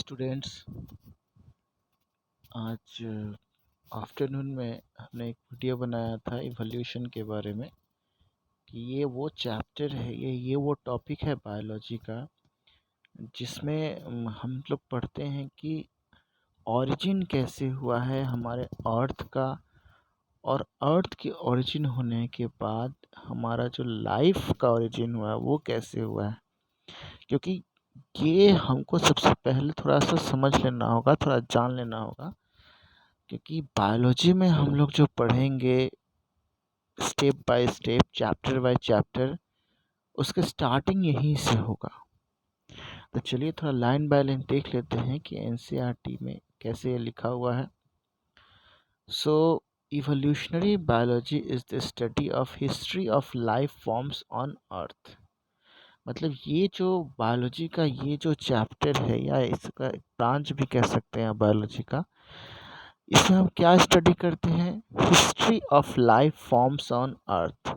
Students, आज afternoon में हमने एक वीडियो बनाया था इवोल्यूशन के बारे में कि ये वो चैप्टर है, ये वो टॉपिक है बायोलॉजी का जिसमें हम लोग पढ़ते हैं कि ओरिजिन कैसे हुआ है हमारे अर्थ का, और अर्थ की ओरिजिन होने के बाद हमारा जो लाइफ का ओरिजिन हुआ है वो कैसे हुआ है। क्योंकि ये हमको सबसे पहले थोड़ा सा समझ लेना होगा, थोड़ा जान लेना होगा, क्योंकि बायोलॉजी में हम लोग जो पढ़ेंगे step by step, chapter by chapter, उसका स्टार्टिंग यहीं से होगा। तो चलिए थोड़ा लाइन बाय लाइन देख लेते हैं कि एनसीईआरटी में कैसे ये लिखा हुआ है। So evolutionary biology is the study of history of life forms on earth. मतलब ये जो बायोलॉजी का ये जो चैप्टर है, या इसका ब्रांच भी कह सकते हैं बायोलॉजी का, इसमें हम क्या स्टडी करते हैं? History of life forms on earth.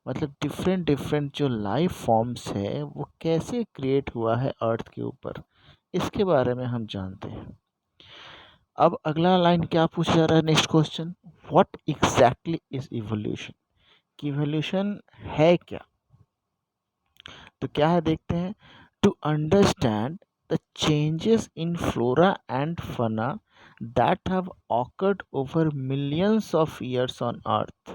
मतलब डिफरेंट डिफरेंट जो लाइफ फॉर्म्स है वो कैसे क्रिएट हुआ है अर्थ के ऊपर, इसके बारे में हम जानते हैं। अब अगला लाइन क्या पूछा जा रहा है, next question, what exactly is evolution. कि इवोल्यूशन है क्या? तो क्या है देखते हैं। To understand the changes in flora and fauna that have occurred over millions of years on earth,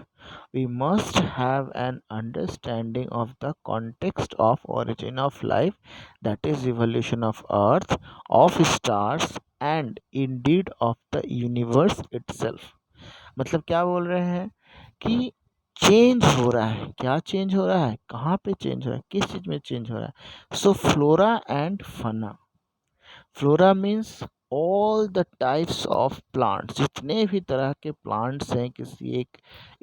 we must have an understanding of the context of origin of life, that is evolution of earth, of stars, and indeed of the universe itself। मतलब क्या बोल रहे हैं कि change हो रहा है। क्या चेंज हो रहा है? कहाँ पे चेंज हो रहा है? किस चीज़ में चेंज हो रहा है? So flora and fauna. Flora means all the types of plants, जितने भी तरह के प्लांट्स हैं किसी एक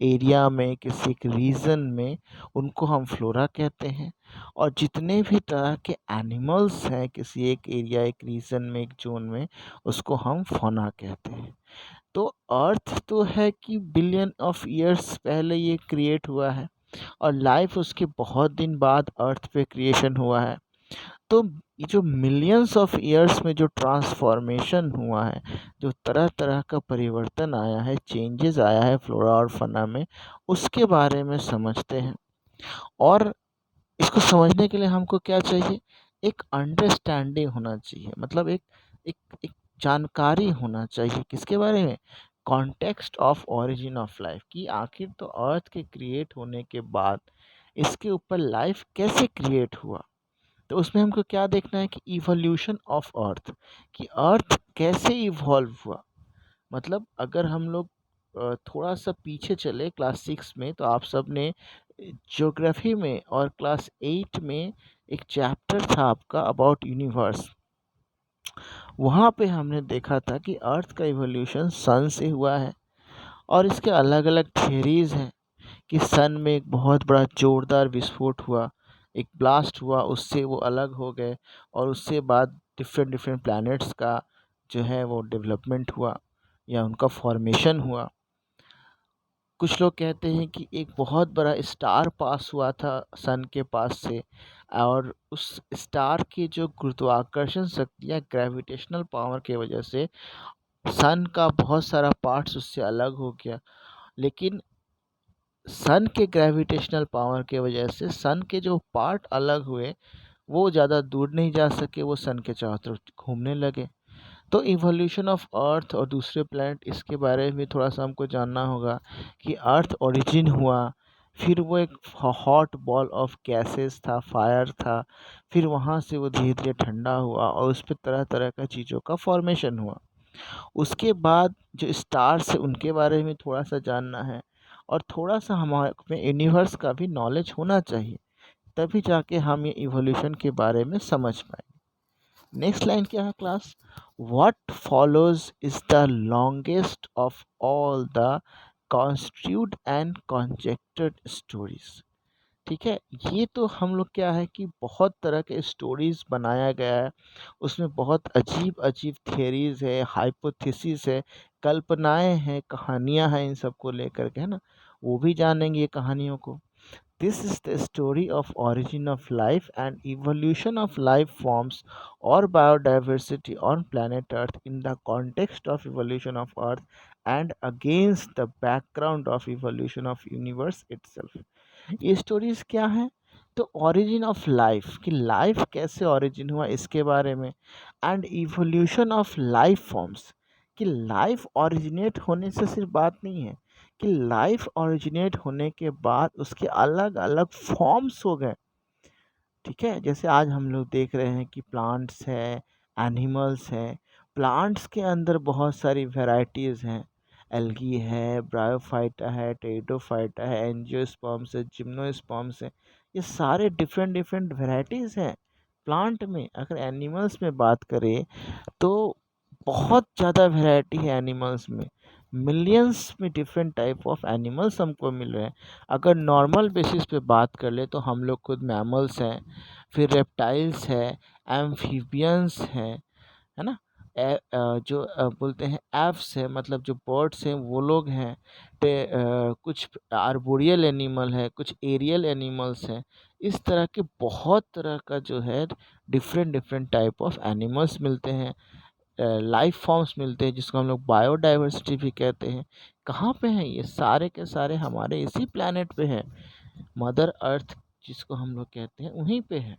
एरिया में, किसी एक रीजन में, उनको हम फ्लोरा कहते हैं। और जितने भी तरह के एनिमल्स हैं किसी एक एरिया, एक रीजन में, एक जोन में, उसको हम फौना कहते हैं। तो अर्थ तो है कि बिलियन ऑफ ईयर्स पहले ये क्रिएट हुआ है, और लाइफ उसके बहुत दिन बाद अर्थ पे क्रिएशन हुआ है। तो ये जो मिलियंस ऑफ ईयर्स में जो ट्रांसफॉर्मेशन हुआ है, जो तरह तरह का परिवर्तन आया है, चेंजेस आया है फ्लोरा और फना में, उसके बारे में समझते हैं। और इसको समझने के लिए हमको क्या चाहिए? एक अंडरस्टैंडिंग होना चाहिए। मतलब एक एक जानकारी होना चाहिए किसके बारे में? Context of origin of life, कि आखिर तो अर्थ के क्रिएट होने के बाद इसके ऊपर लाइफ कैसे क्रिएट हुआ। तो उसमें हमको क्या देखना है कि इवोल्यूशन ऑफ अर्थ, कि अर्थ कैसे इवॉल्व हुआ। मतलब अगर हम लोग थोड़ा सा पीछे चले क्लास 6 में, तो आप सब ने ज्योग्राफी में और क्लास 8 में एक चैप्टर था आपका अबाउट यूनिवर्स। वहाँ पे हमने देखा था कि अर्थ का इवोल्यूशन सन से हुआ है, और इसके अलग अलग थियरीज हैं कि सन में एक बहुत बड़ा जोरदार विस्फोट हुआ, एक ब्लास्ट हुआ, उससे वो अलग हो गए, और उससे बाद डिफरेंट डिफरेंट प्लैनेट्स का जो है वो डेवलपमेंट हुआ या उनका फॉर्मेशन हुआ। कुछ लोग कहते हैं कि एक बहुत बड़ा स्टार पास हुआ था सन के पास से, और उस स्टार की जो गुरुत्वाकर्षण शक्ति या ग्रेविटेशनल पावर की वजह से सन का बहुत सारा पार्ट्स उससे अलग हो गया। लेकिन सन के ग्रेविटेशनल पावर के वजह से सन के जो पार्ट अलग हुए वो ज़्यादा दूर नहीं जा सके, वो सन के चारों तरफ घूमने लगे। तो इवोल्यूशन ऑफ अर्थ और दूसरे प्लैनेट, इसके बारे में थोड़ा सा हमको जानना होगा कि अर्थ ओरिजिन हुआ, फिर वो एक हॉट बॉल ऑफ गैसेस था, फायर था, फिर वहाँ से वो धीरे धीरे ठंडा हुआ और उस पर तरह तरह का चीज़ों का फॉर्मेशन हुआ। उसके बाद जो स्टार्स है उनके बारे में थोड़ा सा जानना है, और थोड़ा सा हमारे में यूनिवर्स का भी नॉलेज होना चाहिए, तभी जाके हम ये इवोल्यूशन के बारे में समझ पाएंगे। नेक्स्ट लाइन क्या है class? What follows is the longest of all the constitute and connected stories. ठीक है, ये तो हम लोग क्या है कि बहुत तरह के स्टोरीज बनाया गया है, उसमें बहुत अजीब अजीब थियरीज है, हाइपोथेसिस है, कल्पनाएं हैं, कहानियां हैं, इन सबको लेकर के, है ना, वो भी जानेंगे ये कहानियों को। This is the story of origin of life and evolution of life forms or biodiversity on planet Earth in the context of evolution of Earth and against the background of evolution of universe itself. ये stories क्या है? तो origin of life, कि life कैसे origin हुआ इसके बारे में, and evolution of life forms, कि लाइफ ओरिजिनेट होने से सिर्फ बात नहीं है, कि लाइफ ओरिजिनेट होने के बाद उसके अलग अलग फॉर्म्स हो गए। ठीक है, जैसे आज हम लोग देख रहे हैं कि प्लांट्स है, एनिमल्स है। प्लांट्स के अंदर बहुत सारी वेराइटीज़ हैं। एल्गी है, ब्रायोफाइटा है, टेरिडोफाइटा है, एंजियोस्पर्म्स है, जिम्नोस्पर्म्स है। ये सारे डिफरेंट डिफरेंट वेराइटीज़ हैं प्लांट में। अगर एनिमल्स में बात करें तो बहुत ज़्यादा वैरायटी है एनिमल्स में। मिलियंस में डिफरेंट टाइप ऑफ एनिमल्स हमको मिल रहे हैं। अगर नॉर्मल बेसिस पे बात कर ले तो हम लोग खुद मैमल्स हैं, फिर रेप्टाइल्स है, एम्फीबियंस हैं, है ना। जो बोलते हैं एव्स है, मतलब जो बर्ड्स हैं वो लोग हैं। कुछ आर्बोरियल एनिमल है, कुछ एरियल एनिमल्स हैं। इस तरह के बहुत तरह का जो है different different type of animals मिलते हैं, लाइफ फॉर्म्स मिलते हैं, जिसको हम लोग बायोडाइवर्सिटी भी कहते हैं। कहाँ पे हैं ये सारे के सारे? हमारे इसी प्लानट पे हैं। मदर अर्थ जिसको हम लोग कहते हैं वहीं पे है।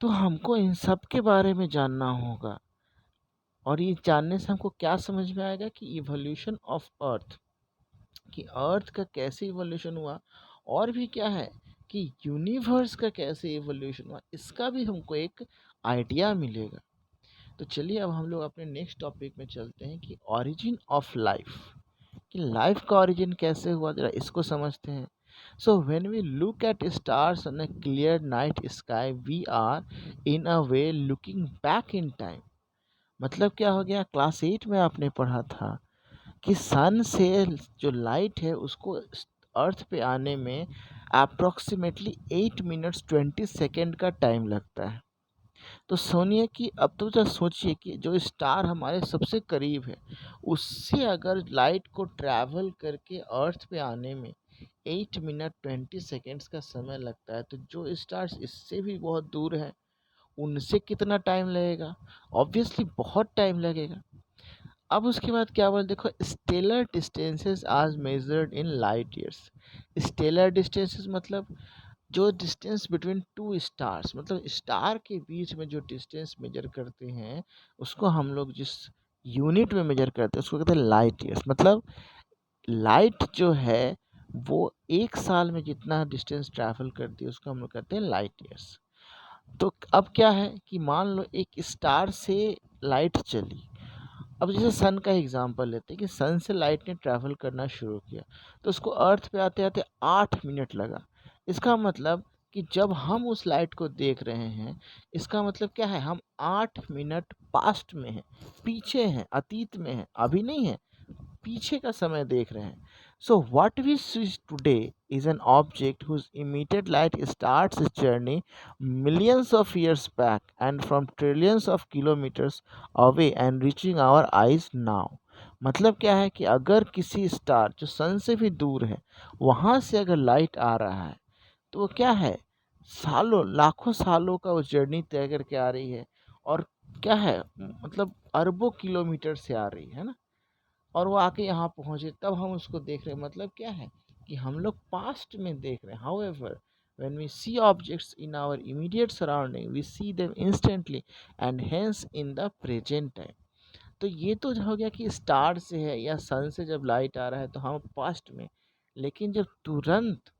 तो हमको इन सब के बारे में जानना होगा, और ये जानने से हमको क्या समझ में आएगा कि इवोल्यूशन ऑफ अर्थ, कि अर्थ का कैसे इवोल्यूशन हुआ, और भी क्या है कि यूनिवर्स का कैसे इवोल्यूशन हुआ, इसका भी हमको एक आइडिया मिलेगा। तो चलिए अब हम लोग अपने नेक्स्ट टॉपिक में चलते हैं कि ओरिजिन ऑफ लाइफ, कि लाइफ का ओरिजिन कैसे हुआ, जरा इसको समझते हैं। So when we look at stars on a clear night sky we are in a way looking back in time. मतलब क्या हो गया, क्लास 8 में आपने पढ़ा था कि सन से जो लाइट है उसको अर्थ पे आने में अप्रोक्सीमेटली 8 मिनट्स 20 सेकेंड का टाइम लगता है। तो सोनिए कि अब तो जरा सोचिए कि जो स्टार हमारे सबसे करीब है उससे अगर लाइट को ट्रैवल करके अर्थ पे आने में 8 मिनट 20 सेकेंड्स का समय लगता है, तो जो स्टार्स इससे भी बहुत दूर हैं उनसे कितना टाइम लगेगा? ऑब्वियसली बहुत टाइम लगेगा। अब उसके बाद क्या बोल, देखो, स्टेलर डिस्टेंसेस आज measured in light years. Stellar distances मतलब जो डिस्टेंस बिटवीन टू स्टार्स, मतलब स्टार के बीच में जो डिस्टेंस मेजर करते हैं उसको हम लोग जिस यूनिट में मेजर करते हैं उसको कहते हैं लाइट ईयर्स। मतलब लाइट जो है वो एक साल में जितना डिस्टेंस ट्रैवल करती है उसको हम लोग कहते हैं लाइट ईयर्स। तो अब क्या है कि मान लो एक स्टार से लाइट चली। अब जैसे सन का एग्जांपल लेते हैं कि सन से लाइट ने ट्रैवल करना शुरू किया तो उसको अर्थ पे आते आते 8 मिनट लगा। इसका मतलब कि जब हम उस लाइट को देख रहे हैं, इसका मतलब क्या है, हम 8 मिनट पास्ट में हैं, पीछे हैं, अतीत में हैं, अभी नहीं है, पीछे का समय देख रहे हैं। So what we see today is an object whose emitted light starts its journey millions of years back and from trillions of kilometers away and reaching our eyes now। मतलब क्या है कि अगर किसी स्टार जो सन से भी दूर है वहाँ से अगर लाइट आ रहा है तो वो क्या है, सालों लाखों सालों का वो जर्नी तय करके आ रही है। और क्या है, मतलब अरबों किलोमीटर से आ रही है ना, और वो आके यहाँ पहुँचे तब हम उसको देख रहे हैं। मतलब क्या है कि हम लोग पास्ट में देख रहे हैं। However when we see objects in our immediate surrounding we see them instantly and hence in the present time। तो ये तो हो गया कि स्टार से है या सन से जब लाइट आ रहा है तो हम पास्ट में, लेकिन जब तुरंत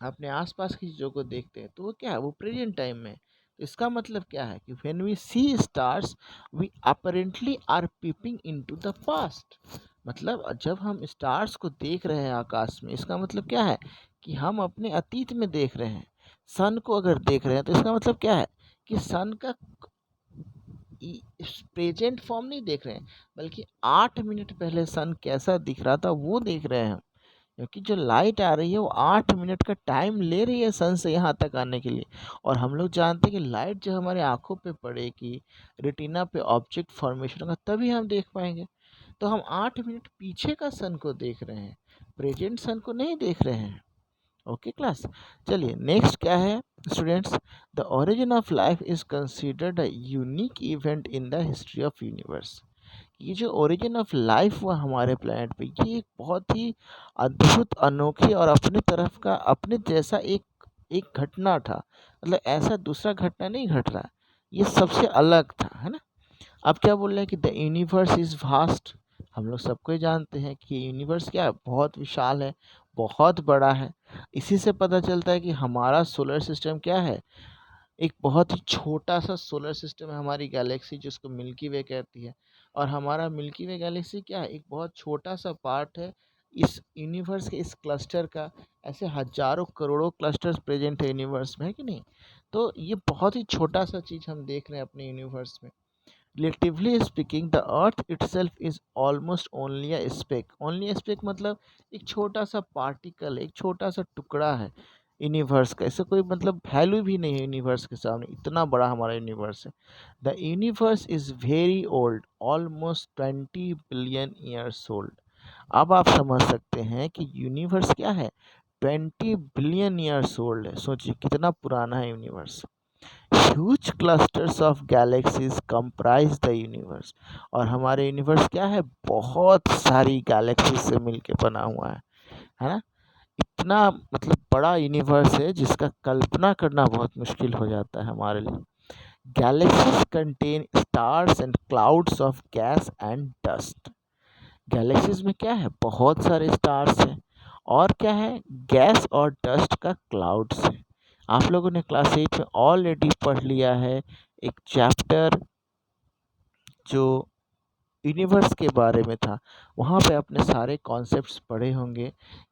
अपने आसपास की चीज़ों को देखते हैं तो वो क्या है, वो प्रेजेंट टाइम में है। तो इसका मतलब क्या है कि when we see stars we apparently are peeping into the past. मतलब जब हम स्टार्स को देख रहे हैं आकाश में, इसका मतलब क्या है कि हम अपने अतीत में देख रहे हैं। सन को अगर देख रहे हैं तो इसका मतलब क्या है कि सन का प्रेजेंट फॉर्म नहीं देख रहे हैं, बल्कि 8 मिनट पहले सन कैसा दिख रहा था वो देख रहे हैं हम। क्योंकि जो लाइट आ रही है वो 8 मिनट का टाइम ले रही है सन से यहाँ तक आने के लिए। और हम लोग जानते हैं कि लाइट जब हमारे आंखों पे पड़ेगी, रेटिना पे ऑब्जेक्ट फॉर्मेशन होगा तभी हम देख पाएंगे। तो हम 8 मिनट पीछे का सन को देख रहे हैं, प्रेजेंट सन को नहीं देख रहे हैं। ओके क्लास, चलिए नेक्स्ट क्या है students, the origin of life is considered a unique event in the history of universe. ये जो ओरिजिन ऑफ लाइफ हुआ हमारे प्लेनेट पे, ये एक बहुत ही अद्भुत, अनोखी और अपने तरफ का, अपने जैसा एक एक घटना था। मतलब ऐसा दूसरा घटना नहीं घट रहा, ये सबसे अलग था, है ना। अब क्या बोल रहे हैं कि द यूनिवर्स इज वास्ट। हम लोग सबको ही जानते हैं कि यूनिवर्स क्या है, बहुत विशाल है, बहुत बड़ा है। इसी से पता चलता है कि हमारा सोलर सिस्टम क्या है, एक बहुत ही छोटा सा सोलर सिस्टम है, हमारी गैलेक्सी जिसको मिल्की वे कहती है। और हमारा मिल्की वे गैलेक्सी क्या है, एक बहुत छोटा सा पार्ट है इस यूनिवर्स के, इस क्लस्टर का। ऐसे हजारों करोड़ों क्लस्टर्स प्रेजेंट है यूनिवर्स में, है कि नहीं। तो ये बहुत ही छोटा सा चीज़ हम देख रहे हैं अपने यूनिवर्स में। Relatively speaking, the Earth itself is almost only a speck. Only a speck मतलब एक छोटा सा पार्टिकल, एक छोटा सा टुकड़ा है यूनिवर्स का। इससे कोई मतलब वैल्यू भी नहीं है यूनिवर्स के सामने, इतना बड़ा हमारा यूनिवर्स है। The universe is very old, almost 20 billion years old. अब आप समझ सकते हैं कि यूनिवर्स क्या है, 20 बिलियन ईयर्स ओल्ड है। सोचिए कितना पुराना है universe. Huge clusters of galaxies comprise the universe. और हमारे यूनिवर्स क्या है, बहुत सारी गैलेक्सीज से मिलके बना हुआ है ना। इतना मतलब बड़ा यूनिवर्स है जिसका कल्पना करना बहुत मुश्किल हो जाता है हमारे लिए। Galaxies contain stars and clouds of gas and dust. Galaxies में क्या है, बहुत सारे स्टार्स हैं, और क्या है, गैस और डस्ट का क्लाउड्स है। आप लोगों ने क्लास 8 में ऑलरेडी पढ़ लिया है एक चैप्टर जो यूनिवर्स के बारे में था। वहाँ पे अपने सारे कॉन्सेप्ट्स पढ़े होंगे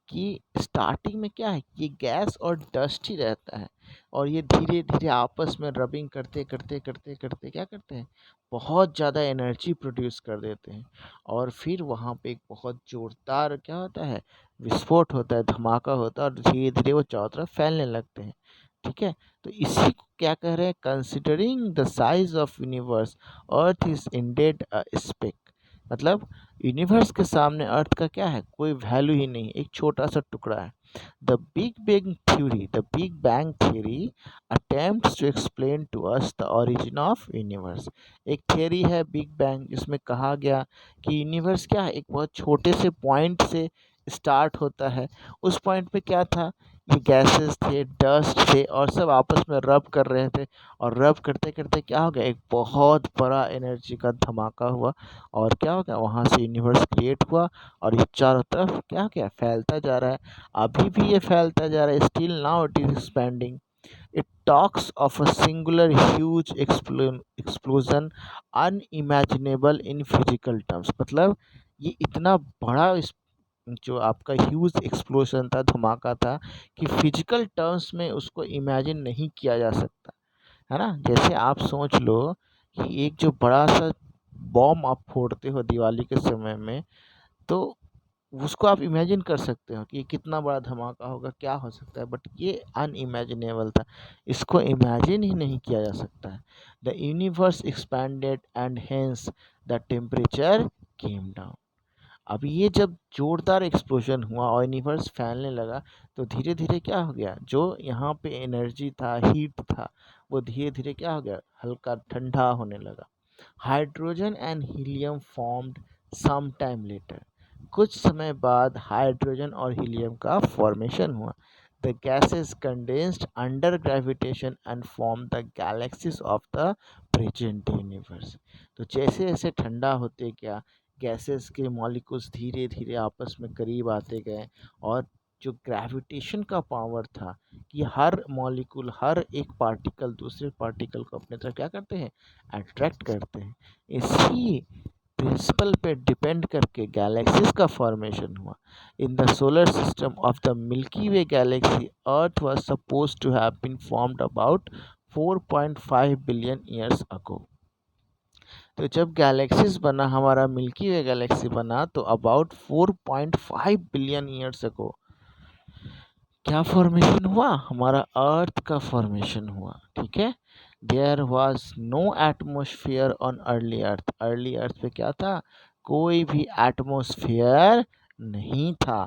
कि स्टार्टिंग में क्या है, ये गैस और डस्ट ही रहता है, और ये धीरे धीरे आपस में रबिंग करते करते करते करते क्या करते हैं, बहुत ज़्यादा एनर्जी प्रोड्यूस कर देते हैं। और फिर वहाँ पे एक बहुत जोरदार क्या होता है, विस्फोट होता है, धमाका होता है, और धीरे धीरे वो चारों तरफ फैलने लगते हैं। ठीक है, तो इसी को क्या कह रहे हैं, considering the size of universe earth is ended a speck. मतलब यूनिवर्स के सामने अर्थ का क्या है, कोई वैल्यू ही नहीं, एक छोटा सा टुकड़ा है। The big bang theory attempts to explain to us the origin of universe. एक थ्योरी है बिग बैंग, जिसमें कहा गया कि यूनिवर्स क्या है, एक बहुत छोटे से पॉइंट से स्टार्ट होता है। उस पॉइंट पे क्या था, ये गैसेस थे, डस्ट थे, और सब आपस में रब कर रहे थे। और रब करते करते क्या हो गया, एक बहुत बड़ा एनर्जी का धमाका हुआ, और क्या हो गया, वहाँ से यूनिवर्स क्रिएट हुआ। और ये चारों तरफ क्या क्या फैलता जा रहा है, अभी भी ये फैलता जा रहा है, still now it is expanding. It talks of a singular huge explosion unimaginable in physical terms. मतलब ये इतना बड़ा जो आपका ह्यूज एक्सप्लोजन था, धमाका था, कि फिजिकल टर्म्स में उसको इमेजिन नहीं किया जा सकता, है ना। जैसे आप सोच लो कि एक जो बड़ा सा बॉम्ब आप फोड़ते हो दिवाली के समय में, तो उसको आप इमेजिन कर सकते हो कि ये कितना बड़ा धमाका होगा, क्या हो सकता है, बट ये अनइमेजिनेबल था, इसको इमेजिन ही नहीं किया जा सकता है। The universe expanded and hence the temperature came down. अब ये जब जोरदार एक्सप्लोजन हुआ और यूनिवर्स फैलने लगा, तो धीरे धीरे क्या हो गया, जो यहाँ पे एनर्जी था, हीट था, वो धीरे धीरे क्या हो गया, हल्का ठंडा होने लगा। Hydrogen and helium formed some time later. कुछ समय बाद हाइड्रोजन और हीलियम का फॉर्मेशन हुआ। The gases condensed under gravitation and form the galaxies of the present universe. तो जैसे जैसे ठंडा होते गया, गैसेस के मॉलिक्यूल्स धीरे धीरे आपस में करीब आते गए, और जो ग्रेविटेशन का पावर था कि हर मॉलिक्यूल, हर एक पार्टिकल दूसरे पार्टिकल को अपने तरफ क्या करते हैं, अट्रैक्ट करते हैं। इसी प्रिंसिपल पे डिपेंड करके गैलेक्सीज का फॉर्मेशन हुआ। In the solar system of the Milky Way galaxy, earth was suppose to have been formed about 4.5 billion years ago. तो जब गैलेक्सीज बना, हमारा मिल्की वे गैलेक्सी बना, तो अबाउट 4.5 बिलियन ईयर्स अगो क्या फॉर्मेशन हुआ, हमारा अर्थ का फॉर्मेशन हुआ। ठीक है, there was no atmosphere on early earth. Early earth पे क्या था, कोई भी एटमोस्फियर नहीं था।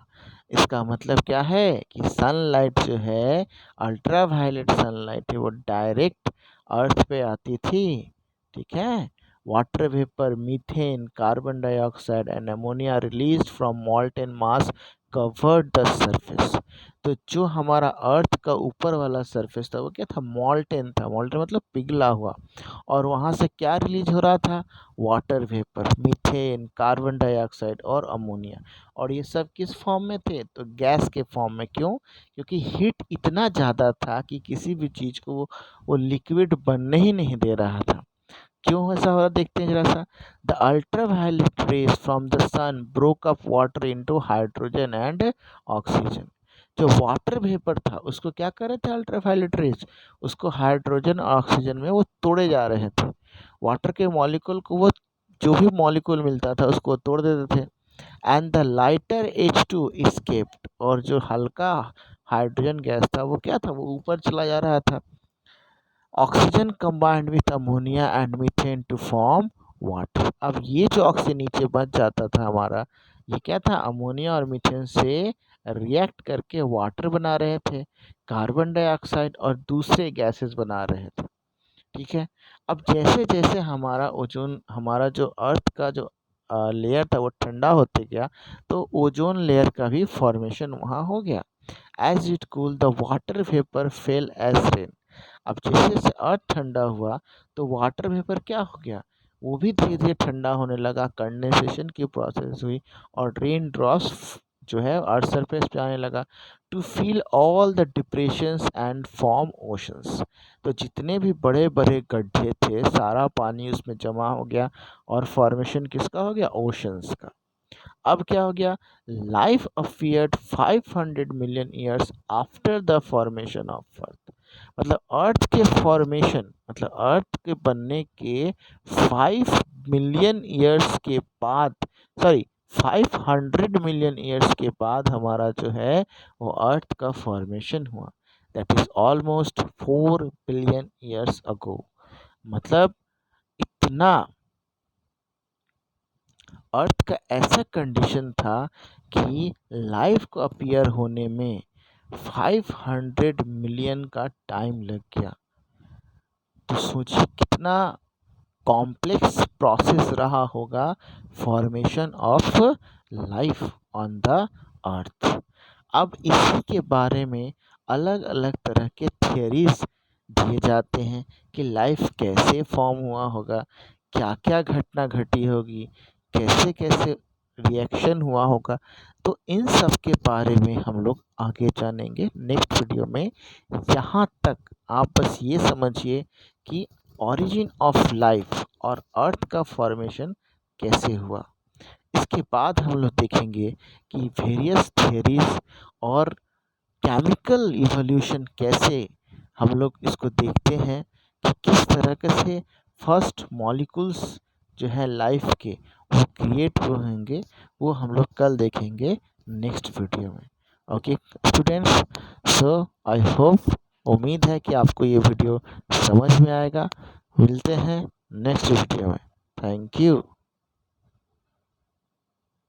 इसका मतलब क्या है कि सनलाइट जो है, अल्ट्रा वायलेट सनलाइट है, वो डायरेक्ट अर्थ पे आती थी। ठीक है। Water vapour, methane, carbon dioxide and ammonia released from molten mass covered the surface. तो जो हमारा अर्थ का ऊपर वाला सरफेस था वो क्या था, मॉल्टेन था। मॉल्टेन मतलब पिघला हुआ। और वहाँ से क्या रिलीज हो रहा था, water vapour, methane, carbon dioxide और अमोनिया। और ये सब किस फॉर्म में थे, तो गैस के फॉर्म में। क्यों, क्योंकि हीट इतना ज़्यादा था कि किसी भी चीज़ को वो लिक्विड बनने ही नहीं दे रहा था। क्यों ऐसा हो रहा, देखते हैं जरा सा। The ultraviolet rays from the sun broke up water into hydrogen and oxygen. जो वाटर वेपर था उसको क्या कर रहे थे अल्ट्रावायलेट रेज, उसको हाइड्रोजन और ऑक्सीजन में वो तोड़े जा रहे थे। वाटर के मॉलिक्यूल को वो जो भी मॉलिक्यूल मिलता था उसको तोड़ देते थे। And the lighter H2 escaped, और जो हल्का हाइड्रोजन गैस था वो क्या था, वो ऊपर चला जा रहा था। Oxygen combined with ammonia and methane to form water. अब ये जो ऑक्सीजन नीचे बच जाता था हमारा, ये क्या था, अमोनिया और मीथेन से रिएक्ट करके वाटर बना रहे थे, कार्बन डाइऑक्साइड और दूसरे गैसेस बना रहे थे। ठीक है। अब जैसे जैसे हमारा ओजोन, हमारा जो अर्थ का जो लेयर था वो ठंडा होते गया, तो ओजोन लेयर का भी फॉर्मेशन वहाँ हो गया। As it cool the water vapour fell as rain. अब जैसे जैसे अर्थ ठंडा हुआ तो वाटर वेपर क्या हो गया, वो भी धीरे धीरे ठंडा होने लगा, कंडेंसेशन की प्रोसेस हुई और रेन ड्रॉप्स जो है अर्थ सरफेस पे आने लगा to fill all the depressions and form oceans. तो जितने भी बड़े बड़े गड्ढे थे सारा पानी उसमें जमा हो गया और फॉर्मेशन किसका हो गया, ओशंस का। अब क्या हो गया, life appeared 500 million years after the formation of earth. मतलब अर्थ के फॉर्मेशन, मतलब अर्थ के बनने के 5 मिलियन ईयर्स के बाद, सॉरी 500 मिलियन ईयर्स के बाद हमारा जो है वो अर्थ का फॉर्मेशन हुआ। That is almost 4 billion years अगो। मतलब इतना अर्थ का ऐसा कंडीशन था कि लाइफ को अपीयर होने में 500 मिलियन का टाइम लग गया। तो सोचिए कितना कॉम्प्लेक्स प्रोसेस रहा होगा formation of life on the earth. अब इसी के बारे में अलग अलग तरह के थियरीज दिए जाते हैं कि लाइफ कैसे फॉर्म हुआ होगा, क्या क्या घटना घटी होगी, कैसे कैसे रिएक्शन हुआ होगा। तो इन सब के बारे में हम लोग आगे जानेंगे नेक्स्ट वीडियो में। यहाँ तक आप बस ये समझिए कि ओरिजिन ऑफ लाइफ और अर्थ का फॉर्मेशन कैसे हुआ। इसके बाद हम लोग देखेंगे कि वेरियस थियरीज और केमिकल इवोल्यूशन कैसे हम लोग इसको देखते हैं कि किस तरह से फर्स्ट मॉलिक्यूल्स जो है लाइफ के वो क्रिएट होंगे। वो हम लोग कल देखेंगे नेक्स्ट वीडियो में। Okay students, so I hope, उम्मीद है कि आपको ये वीडियो समझ में आएगा। मिलते हैं नेक्स्ट वीडियो में। Thank you.